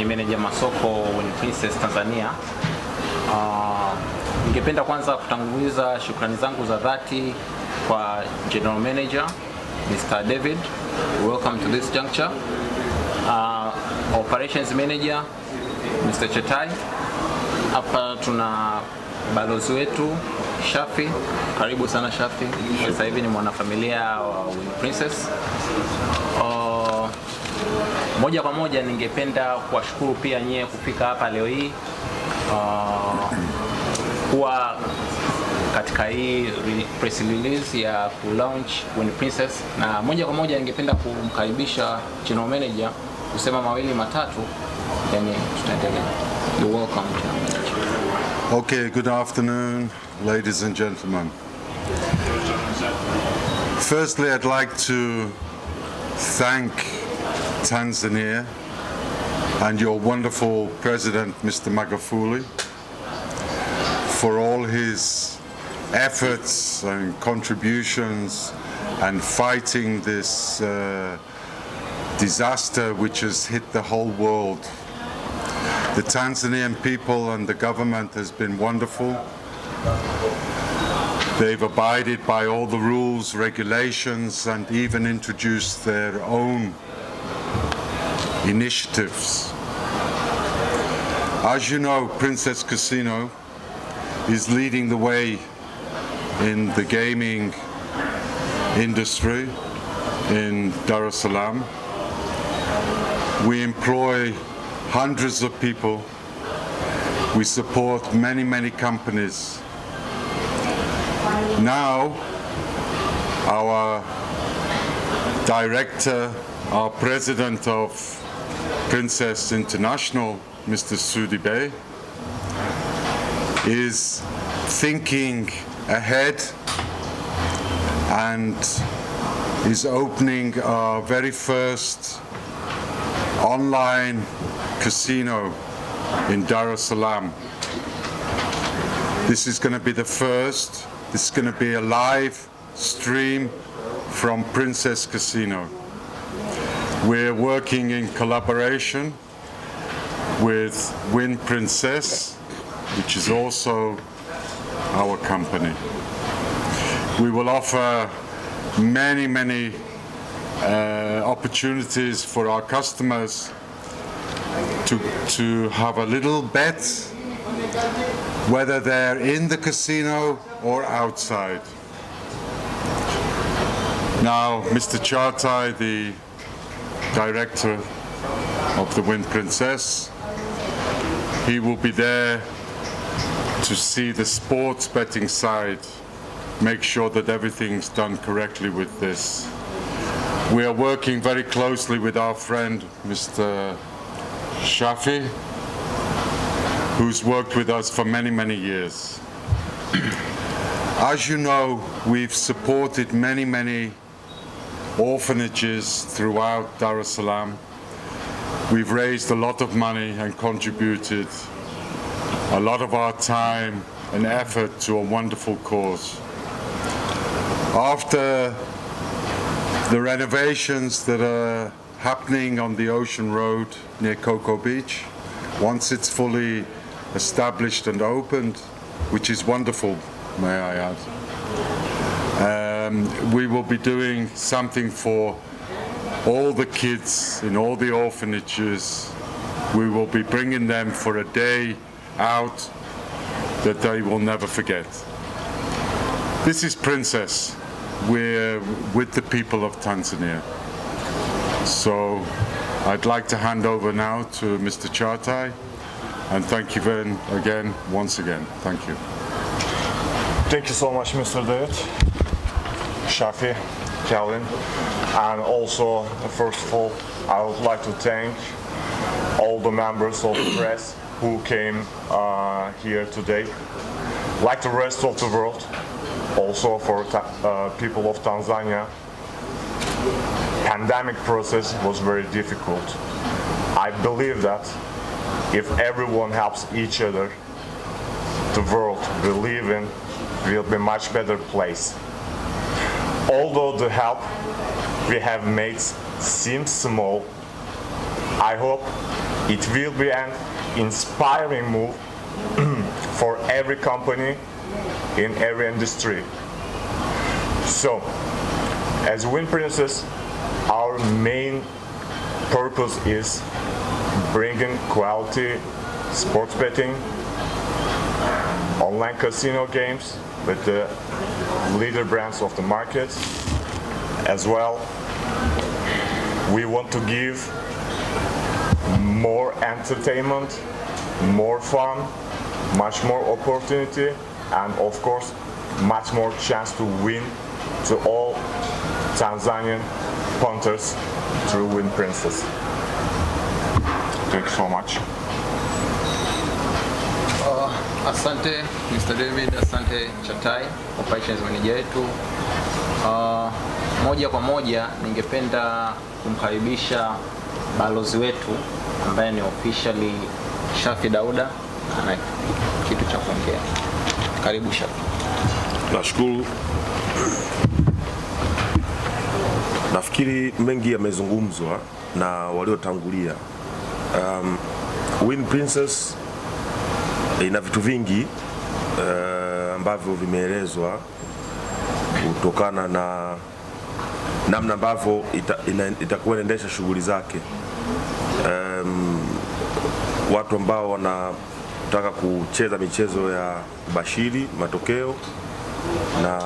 ni manager masoko Win Princess Tanzania. Ningependa kwanza kutanguliza shukrani zangu za dhati kwa General Manager Mr. David. Welcome to this juncture. Operations Manager Mr. Chetai. Hapa tuna balozi wetu Shafi. Karibu sana Shafi. Sasa hivi ni mwanafamilia wa Win Princess. Moja kwa moja ningependa kuwashukuru pia nyie kufika hapa leo hii kuwa katika hii press release ya ku-launch Win Princess, na moja kwa moja ningependa kumkaribisha General Manager kusema mawili matatu, yani tutaendelea. You're welcome. Okay, good afternoon, ladies and gentlemen. Firstly, I'd like to thank Tanzania and your wonderful President, Mr. Magufuli, for all his efforts and contributions and fighting this disaster which has hit the whole world. The Tanzanian people and the government has been wonderful. They've abided by all the rules, regulations, and even introduced their own initiatives. As you know, Princess Casino is leading the way in the gaming industry in Dar es Salaam. We employ hundreds of people. We support many, many companies. Now, our director, our president of Princess International, Mr. Sudi Bey, is thinking ahead and is opening our very first online casino in Dar es Salaam. This is going to be the first. This is going to be a live stream from Princess Casino. We're working in collaboration with Win Princess, which is also our company. We will offer many, many opportunities for our customers to have a little bet, whether they're in the casino or outside. Now, Mr. Chartai, the director of the Win Princess, he will be there to see the sports betting side, make sure that everything's done correctly with this. We are working very closely with our friend, Mr. Shafi, who's worked with us for many, many years. As you know, we've supported many, many orphanages throughout Dar es Salaam. We've raised a lot of money and contributed a lot of our time and effort to a wonderful cause. After the renovations that are happening on the Ocean Road near Cocoa Beach, once it's fully established and opened, which is wonderful, may I add, we will be doing something for all the kids in all the orphanages. We will be bringing them for a day out that they will never forget. This is Princess. We're with the people of Tanzania. So I'd like to hand over now to Mr. Chartai, and thank you very again, once again. Thank you. Thank you so much, Mr. David, Shafi, Calvin, and also, first of all, I would like to thank all the members of the press who came here today. Like the rest of the world, also for people of Tanzania, pandemic process was very difficult. I believe that if everyone helps each other, the world we live in will be a much better place. Although the help we have made seems small, I hope It will be an inspiring move for every company in every industry. So, as Win Princess, our main purpose is bringing quality sports betting, online casino games with the leader brands of the market. As well, we want to give more entertainment, more fun, much more opportunity, and of course, much more chance to win to all Tanzanian punters through Win Princess. Thank you so much. Asante Mr. David, asante Chatai, operations manager wetu. Moja kwa moja ningependa kumkaribisha balozi wetu ambaye ni officially Shafi Dauda, ana kitu cha kuongea. Karibu Shafi. Nashukuru. Nafikiri mengi yamezungumzwa na waliotangulia. Win Princess ina vitu vingi ambavyo vimeelezwa kutokana na namna ambavyo itakuwa inaendesha shughuli zake. Watu ambao wanataka kucheza michezo ya kubashiri matokeo na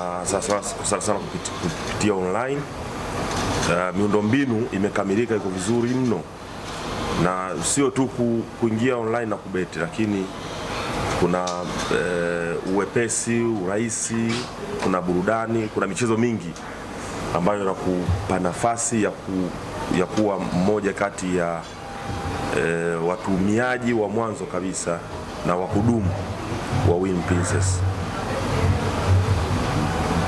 sasa kupitia online, miundombinu imekamilika, iko vizuri mno, na sio tu kuingia online na kubeti, lakini kuna uwepesi, urahisi, kuna burudani, kuna michezo mingi ambayo inakupa nafasi ya kuwa mmoja kati ya watumiaji wa mwanzo kabisa na wahudumu wa Win Princess.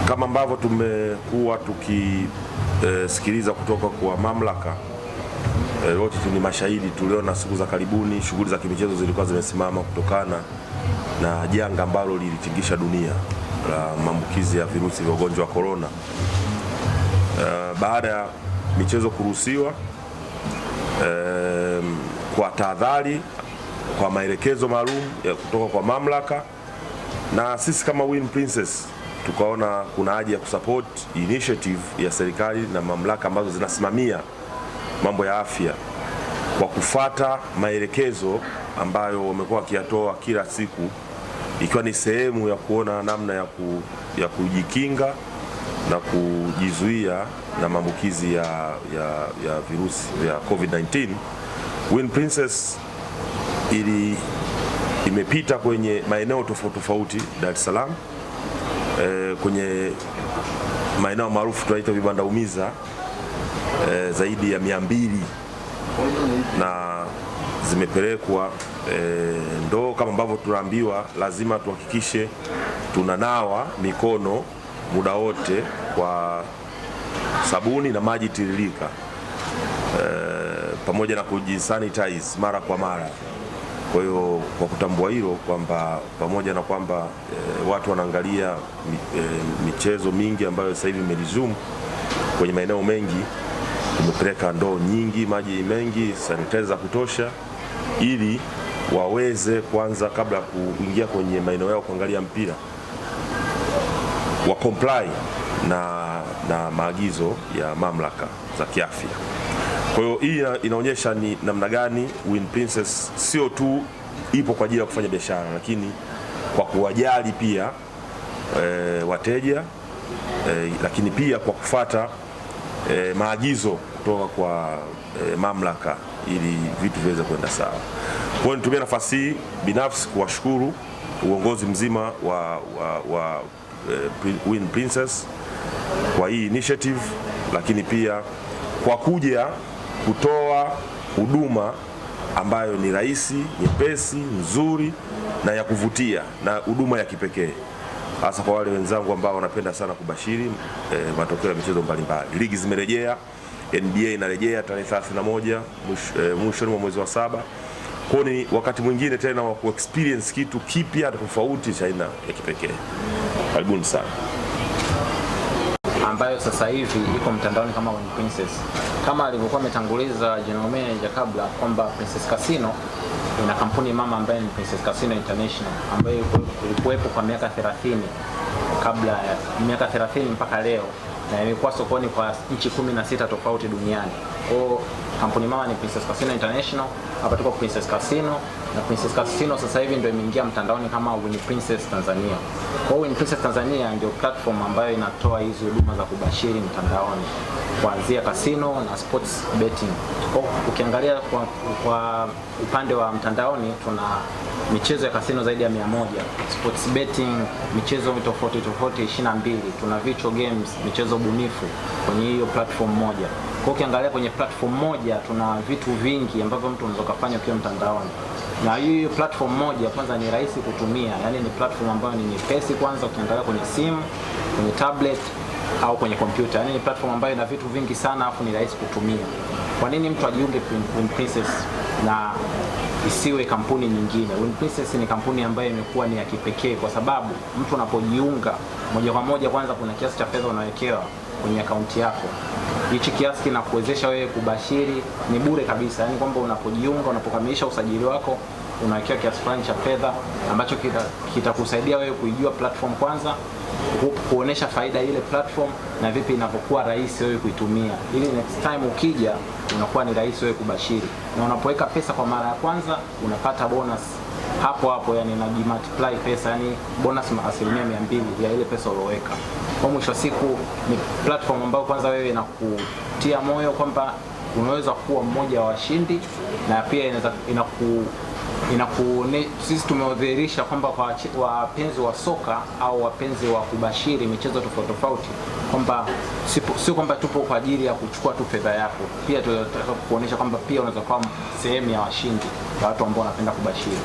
Kama ambavyo tumekuwa tukisikiliza kutoka kwa mamlaka, wote ni mashahidi. Tuliona siku za karibuni shughuli za kimichezo zilikuwa zimesimama kutokana na janga ambalo lilitingisha dunia la maambukizi ya virusi vya ugonjwa wa corona. Baada ya michezo kuruhusiwa kwa tahadhari, kwa maelekezo maalum kutoka kwa mamlaka, na sisi kama Win Princess tukaona kuna haja ya kusupport initiative ya serikali na mamlaka ambazo zinasimamia mambo ya afya kwa kufata maelekezo ambayo wamekuwa wakiyatoa kila siku, ikiwa ni sehemu ya kuona namna ya kujikinga na kujizuia na maambukizi ya virusi vya COVID-19. Win Princess imepita kwenye maeneo tofauti Dar es Salaam, kwenye maeneo maarufu tunaita vibanda umiza zaidi ya 200, na zimepelekwa ndoo kama ambavyo tunaambiwa lazima tuhakikishe tunanawa mikono muda wote kwa sabuni na maji tiririka, pamoja na kujisanitize mara kwa mara. Kwa hiyo kwa kutambua hilo kwamba pamoja na kwamba watu wanaangalia michezo mingi ambayo sasa hivi imeresume kwenye maeneo mengi, tumepeleka ndoo nyingi, maji mengi, sanitizer za kutosha, ili waweze kwanza, kabla ya kuingia kwenye maeneo yao kuangalia mpira, wa comply na maagizo ya mamlaka za kiafya. Kwa hiyo hii inaonyesha ni namna gani Win Princess sio tu ipo kwa ajili ya kufanya biashara, lakini kwa kuwajali pia wateja, lakini pia kwa kufuata maagizo kutoka kwa mamlaka ili vitu viweze kwenda sawa. Kwa hiyo nitumie nafasi hii binafsi kuwashukuru uongozi mzima wa Win Princess kwa hii initiative, lakini pia kwa kuja kutoa huduma ambayo ni rahisi, nyepesi, nzuri na ya kuvutia, na huduma ya kipekee, hasa kwa wale wenzangu ambao wanapenda sana kubashiri matokeo ya michezo mbalimbali. Ligi zimerejea, NBA inarejea tarehe 31 mwishoni mwa mwezi wa 7. Kwa ni wakati mwingine tena wa ku-experience kitu kipya tofauti cha aina ya kipekee. Karibuni sana. Ambayo sasa hivi iko mtandaoni kama Win Princess. kama alivyokuwa ametanguliza General Manager kabla kwamba Princess Casino ina kampuni mama ambayo ni Princess Casino International ambayo ilikuwepo kwa miaka 30 kabla ya miaka 30 mpaka leo, na imekuwa sokoni kwa nchi 16 tofauti duniani. Kwa kampuni mama ni Princess Casino International. Hapa tuko Princess Casino, na Princess Casino sasa hivi ndio imeingia mtandaoni kama Win Princess Tanzania. Kwa Win Princess Tanzania ndio platform ambayo inatoa hizo huduma za kubashiri mtandaoni kuanzia casino na sports betting. Kwa ukiangalia kwa upande wa mtandaoni tuna michezo ya casino zaidi ya 100, sports betting michezo tofauti 22, tuna virtual games michezo bunifu kwenye hiyo platform moja. Kwa ukiangalia kwenye platform moja tuna vitu vingi ambavyo mtu unaweza kufanya ukiwa mtandaoni. Na hiyo platform moja kwanza ni rahisi kutumia, yani ni platform ambayo ni nyepesi kwanza ukiangalia kwenye simu, kwenye tablet au kwenye kompyuta. Yani ni platform ambayo ina vitu vingi sana afu ni rahisi kutumia. Kwa nini mtu ajiunge Win Princess na isiwe kampuni nyingine? Win Princess ni kampuni ambayo imekuwa ni ya kipekee kwa sababu mtu unapojiunga moja kwa moja, kwanza kuna kiasi cha fedha unawekewa kwenye akaunti yako. Hichi kiasi kinakuwezesha wewe kubashiri, ni bure kabisa. Yani kwamba unapojiunga, unapokamilisha usajili wako, unawekewa kiasi fulani cha fedha ambacho kitakusaidia wewe kuijua platform kwanza, kuonesha faida ile platform na vipi inavyokuwa rahisi wewe kuitumia, ili next time ukija unakuwa ni rahisi wewe kubashiri. Na unapoweka pesa kwa mara ya kwanza unapata bonus hapo hapo, yani multiply pesa, yani bonus 200% ya ile pesa uliyoweka. Kwa mwisho siku ni platform ambayo kwanza wewe inakutia moyo kwamba unaweza kuwa mmoja wa washindi, na pia sisi tumeudhihirisha kwamba kwa wapenzi wa soka au wapenzi wa kubashiri michezo tofauti tofauti kwamba sio kwamba tupo kwa ajili ya kuchukua tu fedha yako, pia tunataka kuonesha kwamba pia unaweza kuwa sehemu ya washindi wa watu ambao wanapenda kubashiri.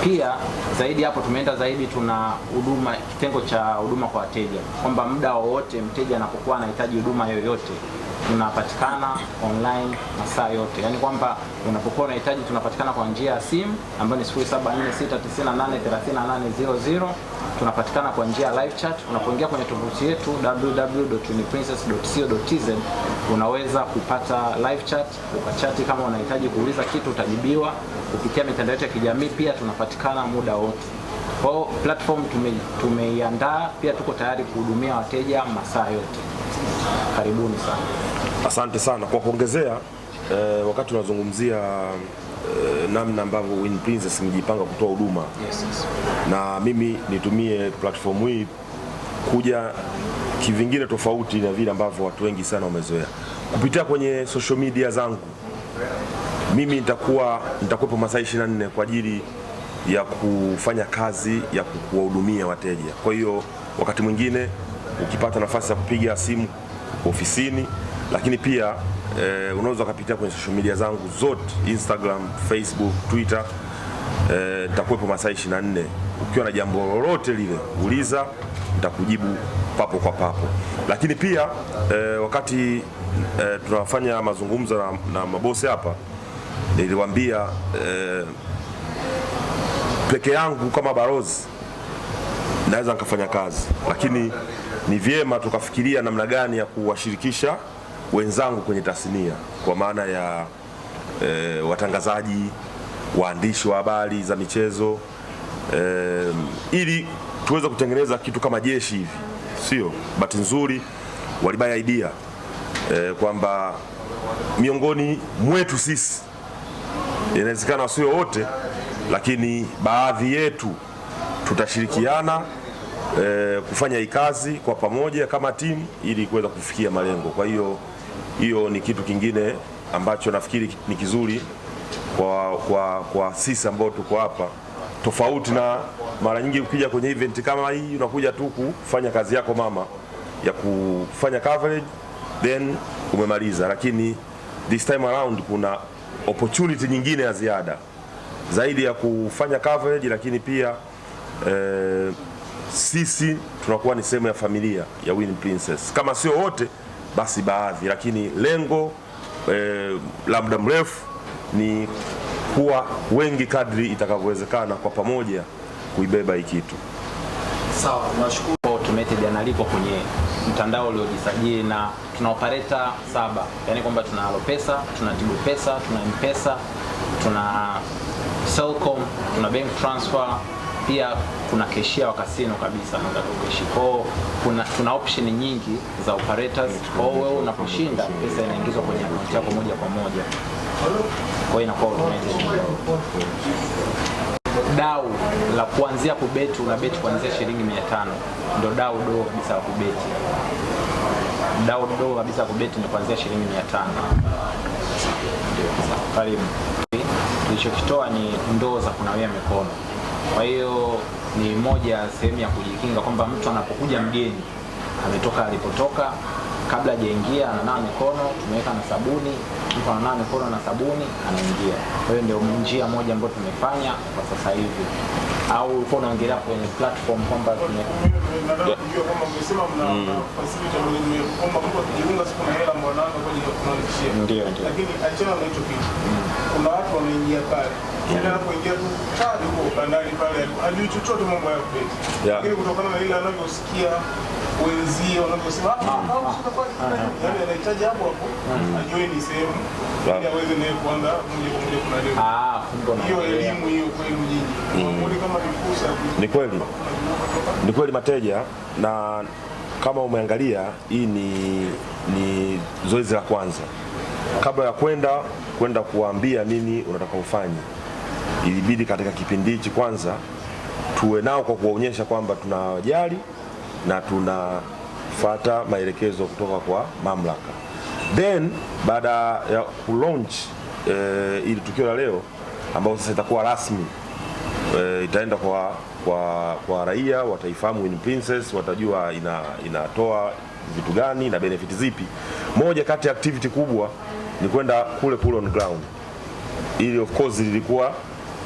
Pia zaidi hapo tumeenda zaidi, tuna huduma, kitengo cha huduma kwa wateja, kwamba muda wowote mteja anapokuwa anahitaji huduma yoyote tunapatikana online masaa yote. Yani kwamba unapokuwa unahitaji tunapatikana kwa njia ya simu ambayo ni 0746983800. Tunapatikana kwa njia ya live chat. Unapoingia kwenye tovuti yetu www.winprincess.co.tz unaweza kupata live chat, ukachati kama unahitaji kuuliza kitu utajibiwa. Kupitia mitandao yetu ya kijamii pia tunapatikana muda wote. Kwa platform tumeiandaa, pia tuko tayari kuhudumia wateja masaa yote. Karibuni sana. Asante sana kwa kuongezea. Wakati tunazungumzia namna ambavyo Win Princess imejipanga kutoa huduma, yes. Na mimi nitumie platform hii kuja kivingine tofauti na vile ambavyo watu wengi sana wamezoea. Kupitia kwenye social media zangu mimi nitakuwepo masaa 24 kwa ajili ya kufanya kazi ya kuwahudumia wateja. Kwa hiyo wakati mwingine ukipata nafasi ya kupiga simu ofisini, lakini pia unaweza kupitia kwenye social media zangu zote, Instagram, Facebook, Twitter. Nitakuwepo masaa 24. Ukiwa na jambo lolote lile uliza, nitakujibu papo kwa papo. Lakini pia wakati tunafanya mazungumzo na mabosi hapa, niliwaambia peke yangu kama balozi naweza nikafanya kazi, lakini ni vyema tukafikiria namna gani ya kuwashirikisha wenzangu kwenye tasnia, kwa maana ya watangazaji, waandishi wa habari za michezo, ili tuweze kutengeneza kitu kama jeshi hivi. Sio bahati nzuri walibaya idea kwamba miongoni mwetu sisi, inawezekana sio wote, lakini baadhi yetu tutashirikiana kufanya hii kazi kwa pamoja kama timu ili kuweza kufikia malengo. Kwa hiyo ni kitu kingine ambacho nafikiri ni kizuri kwa sisi ambao tuko hapa, tofauti na mara nyingi ukija kwenye event kama hii unakuja tu kufanya kazi yako mama ya kufanya coverage then umemaliza, lakini this time around kuna opportunity nyingine ya ziada zaidi ya kufanya coverage, lakini pia sisi tunakuwa ni sehemu ya familia ya Win Princess, kama sio wote basi baadhi, lakini lengo la muda mrefu ni kuwa wengi kadri itakavyowezekana kwa pamoja kuibeba hii kitu. Sawa, nashukuru. Automated analipwa kwenye mtandao uliojisajili, na tuna operator 7, yani kwamba tuna Alopesa, tuna Tigo Pesa, tuna M-Pesa, tuna Selcom, tuna bank transfer, pia kuna keshia wa kasino kabisa na keshi. Kwa tuna option nyingi za operators. Kwa hiyo wewe unaposhinda pesa inaingizwa kwenye account yako moja kwa moja. Kwa hiyo inakuwa automatic. Dau la kuanzia kubeti, unabeti kuanzia shilingi 500, ndio dau dogo kabisa la kubeti. Dau dogo kabisa la kubeti ni kuanzia shilingi 500. Karibu. Tulichokitoa ni ndoo za kunawia mikono. Kwa hiyo ni moja sehemu ya kujikinga kwamba mtu anapokuja mgeni ametoka alipotoka, kabla hajaingia ananawa mikono, tumeweka na sabuni, mtu ananawa mikono na sabuni anaingia. Kwa hiyo ndio njia moja ambayo tumefanya kwa sasa hivi. Au uko unaongelea kwenye platform kwamba nataka kujua kama mmesema mna facility ambayo kwamba mtu akijiunga siku na hela mwanangu kwa ajili ya kunalipia. Ndio. Lakini achana na hicho kitu. Kuna watu wanaingia pale. Kila anapoingia tu tadi huko ndani pale hajui chochote mambo ya kubeti. Lakini kutokana na ile anavyosikia wenzio wanavyosema yani anahitaji hapo ajue ni sehemu ili aweze naye kuanza moja kwa moja kuna hiyo elimu hiyo kwenu nyinyi. Kama ni fursa. Ni kweli Mateja, na kama umeangalia hii ni zoezi la kwanza. Kabla ya kwenda kuambia nini unataka ufanye, ilibidi katika kipindi hichi kwanza tuwe nao kwa kuwaonyesha kwamba tunawajali na tunafuata maelekezo kutoka kwa mamlaka. Then baada ya kulaunch ili tukio la leo ambao sasa itakuwa rasmi, itaenda kwa raia, wataifahamu Win Princess, watajua inatoa vitu gani na benefit zipi. Moja kati ya activity kubwa ni kwenda kule on ground. Ili of course lilikuwa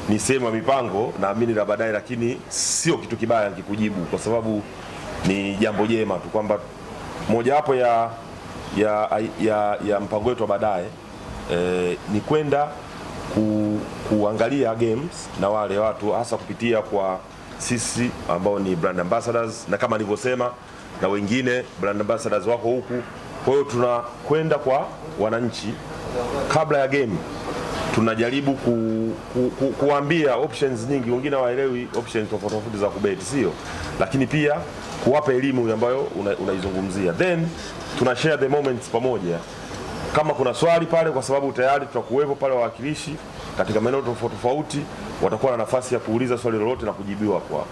ni sehemu ya mipango naamini la baadaye, lakini sio kitu kibaya nikikujibu, kwa sababu ni jambo jema tu kwamba moja hapo ya mpango wetu wa baadaye ni kwenda kuangalia games na wale watu, hasa kupitia kwa sisi ambao ni brand ambassadors, na kama nilivyosema na wengine brand ambassadors wako huku. Kwa hiyo tunakwenda kwa wananchi kabla ya game, tunajaribu kuambia options nyingi. Wengine hawaelewi options tofauti za kubeti, sio, lakini pia kuwapa elimu ambayo unaizungumzia. Then tuna share the moments pamoja. Kama kuna swali pale, kwa sababu tayari tutakuwepo pale wawakilishi katika maeneo tofauti, watakuwa na nafasi ya kuuliza swali lolote na kujibiwa kwa.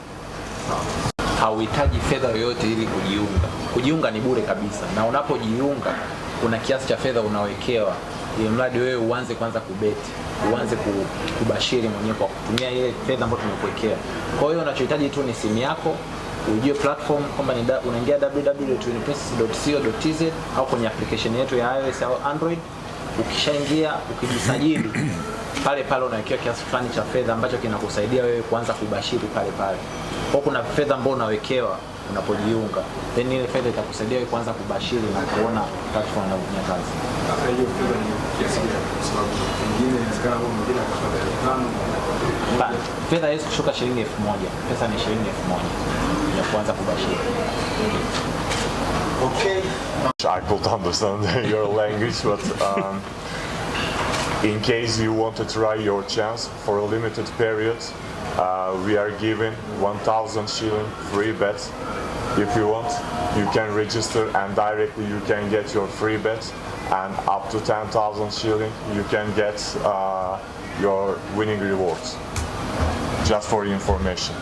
Hauhitaji fedha yoyote ili kujiunga. Kujiunga ni bure kabisa, na unapojiunga kuna kiasi cha fedha unawekewa, ili mradi wewe uanze kwanza kubeti, uanze kubashiri mwenyewe kwa kutumia ile fedha ambayo tumekuwekea. Kwa hiyo unachohitaji tu ni simu yako, ujue platform kwamba unaingia www.winprincess.co.tz au kwenye application yetu ya iOS au Android. Ukishaingia, ukijisajili pale unawekewa kiasi fulani cha fedha ambacho kinakusaidia wewe kuanza kubashiri pale. Kwa kuna fedha ambayo unawekewa unapojiunga, then ile fedha itakusaidia wewe kuanza kubashiri na kuona platform inafanya kazi. Hiyo fedha ni kiasi gani? Kwa sababu nyingine inawezekana mwingine akapata 500. Fedha hizo kushuka shilingi 1000. Pesa ni shilingi 1000 ya kuanza kubashiri. Okay. I could understand your language, but in case you wanted to try your chance for a limited period, we are giving 1,000 shilling free bet. If you want, you can register and directly you can get your free bet, and up to 10,000 shilling you can get your winning rewards. Just for information.